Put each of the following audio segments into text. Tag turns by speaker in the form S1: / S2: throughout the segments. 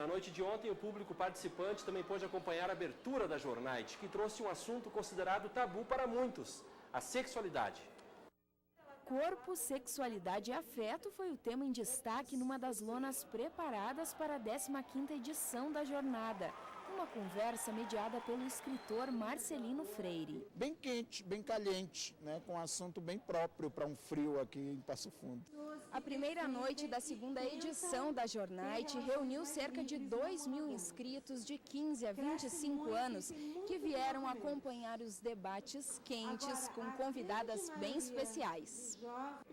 S1: Na noite de ontem, o público participante também pôde acompanhar a abertura da Jornite, que trouxe um assunto considerado tabu para muitos, a sexualidade.
S2: Corpo, sexualidade e afeto foi o tema em destaque numa das lonas preparadas para a 15ª edição da jornada. Uma conversa mediada pelo escritor Marcelino Freire.
S3: Bem quente, bem caliente, né, com um assunto bem próprio para um frio aqui em Passo Fundo.
S2: A primeira noite da 2ª edição da Jornite reuniu cerca de 2.000 inscritos de 15 a 25 anos que vieram acompanhar os debates quentes com convidadas bem especiais.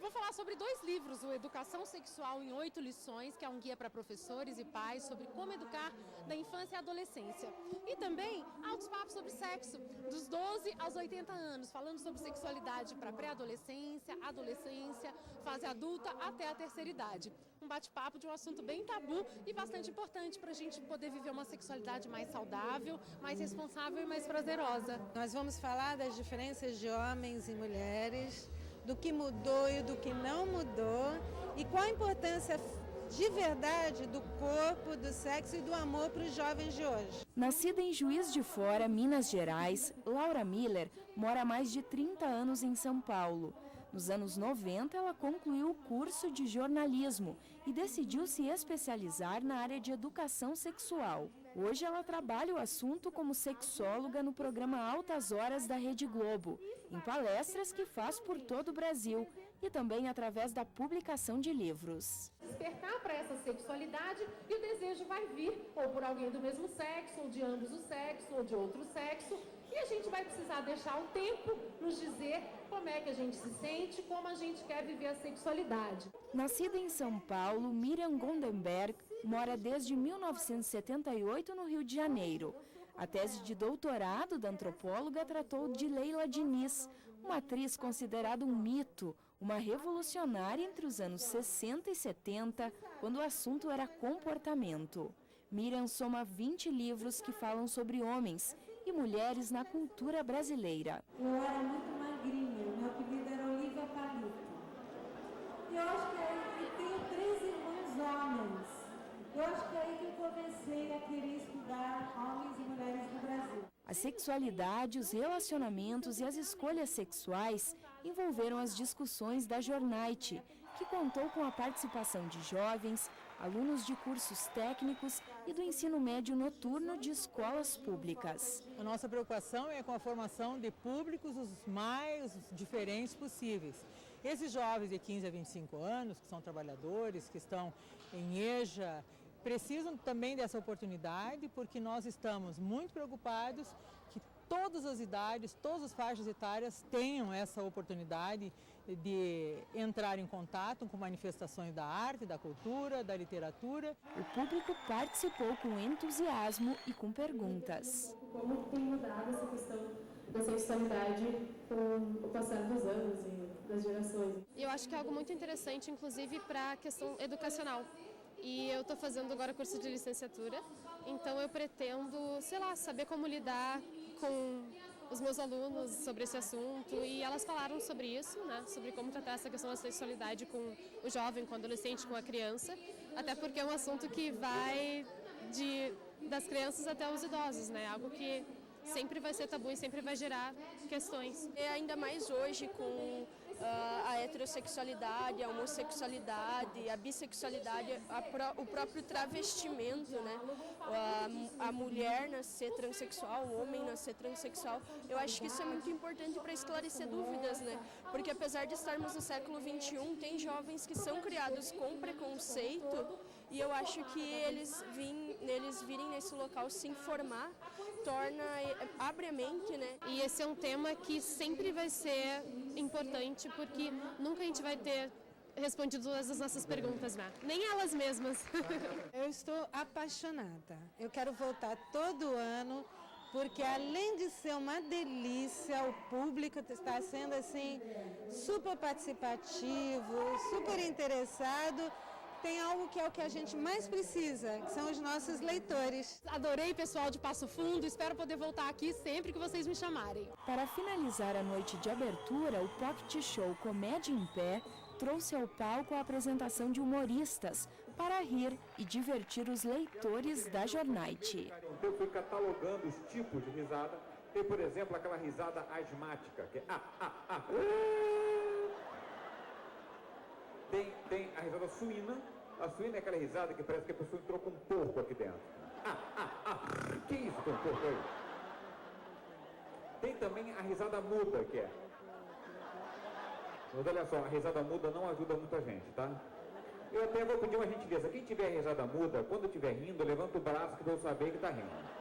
S4: Vou falar sobre 2 livros, o Educação Sexual em 8 lições, que é um guia para professores e pais sobre como educar da infância e adolescência. E também altos papos sobre sexo, dos 12 aos 80 anos, falando sobre sexualidade para pré-adolescência, adolescência, fase adulta até a terceira idade. Um bate-papo de um assunto bem tabu e bastante importante para a gente poder viver uma sexualidade mais saudável, mais responsável e mais prazerosa.
S5: Nós vamos falar das diferenças de homens e mulheres, do que mudou e do que não mudou e qual a importância de verdade do corpo, do sexo e do amor para os jovens de hoje.
S2: Nascida em Juiz de Fora, Minas Gerais, Laura Miller mora há mais de 30 anos em São Paulo. Nos anos 90, ela concluiu o curso de jornalismo e decidiu se especializar na área de educação sexual. Hoje ela trabalha o assunto como sexóloga no programa Altas Horas da Rede Globo, em palestras que faz por todo o Brasil e também através da publicação de livros.
S4: Despertar para essa sexualidade e o desejo vai vir ou por alguém do mesmo sexo, ou de ambos os sexos, ou de outro sexo. E a gente vai precisar deixar um tempo nos dizer como é que a gente se sente, como a gente quer viver a sexualidade.
S2: Nascida em São Paulo, Miriam Gondenberg mora desde 1978 no Rio de Janeiro. A tese de doutorado da antropóloga tratou de Leila Diniz, uma atriz considerada um mito, uma revolucionária entre os anos 60 e 70, quando o assunto era comportamento. Miriam soma 20 livros que falam sobre homens e mulheres na cultura brasileira.
S6: Eu era muito magrinha, meu apelido era Olivia Palito. Eu acho que eu tenho 3 irmãos homens. Eu acho que é aí que eu comecei a querer estudar homens e mulheres do Brasil.
S2: A sexualidade, os relacionamentos e as escolhas sexuais envolveram as discussões da Jornite, que contou com a participação de jovens, alunos de cursos técnicos e do ensino médio noturno de escolas públicas.
S7: A nossa preocupação é com a formação de públicos os mais diferentes possíveis. Esses jovens de 15 a 25 anos, que são trabalhadores, que estão em EJA, precisam também dessa oportunidade, porque nós estamos muito preocupados que todas as idades, todas as faixas etárias tenham essa oportunidade de entrar em contato com manifestações da arte, da cultura, da literatura.
S2: O público participou com entusiasmo e com perguntas.
S8: Como tem mudado essa questão da sexualidade com o passar dos anos e das gerações?
S4: Eu acho que é algo muito interessante, inclusive para a questão educacional. E eu estou fazendo agora curso de licenciatura, então eu pretendo, saber como lidar com os meus alunos sobre esse assunto, e elas falaram sobre isso, sobre como tratar essa questão da sexualidade com o jovem, com o adolescente, com a criança, até porque é um assunto que vai das crianças até os idosos, algo que sempre vai ser tabu e sempre vai gerar questões.
S9: E ainda mais hoje com a heterossexualidade, a homossexualidade, a bissexualidade, o próprio travestimento, a mulher nascer transexual, o homem nascer transexual. Eu acho que isso é muito importante para esclarecer dúvidas, porque apesar de estarmos no século XXI, tem jovens que são criados com preconceito, e eu acho que eles virem nesse local se informar, abre a mente,
S4: E esse é um tema que sempre vai ser importante, porque nunca a gente vai ter respondido todas as nossas perguntas, nem elas mesmas.
S5: Eu estou apaixonada. Eu quero voltar todo ano, porque além de ser uma delícia, o público está sendo assim super participativo, super interessado. Tem algo que é o que a gente mais precisa, que são os nossos leitores.
S4: Adorei, pessoal de Passo Fundo, espero poder voltar aqui sempre que vocês me chamarem.
S2: Para finalizar a noite de abertura, o Pocket Show Comédia em Pé trouxe ao palco a apresentação de humoristas, para rir e divertir os leitores da Jornite.
S10: Eu fui catalogando os tipos de risada. Tem, por exemplo, aquela risada asmática, que é Tem a risada suína. A suína é aquela risada que parece que a pessoa entrou com um porco aqui dentro. Que isso com um porco aí? Tem também a risada muda, que é... Mas olha só, a risada muda não ajuda muita gente, tá? Eu até vou pedir uma gentileza. Quem tiver risada muda, quando estiver rindo, levanta o braço que eu vou saber que está rindo.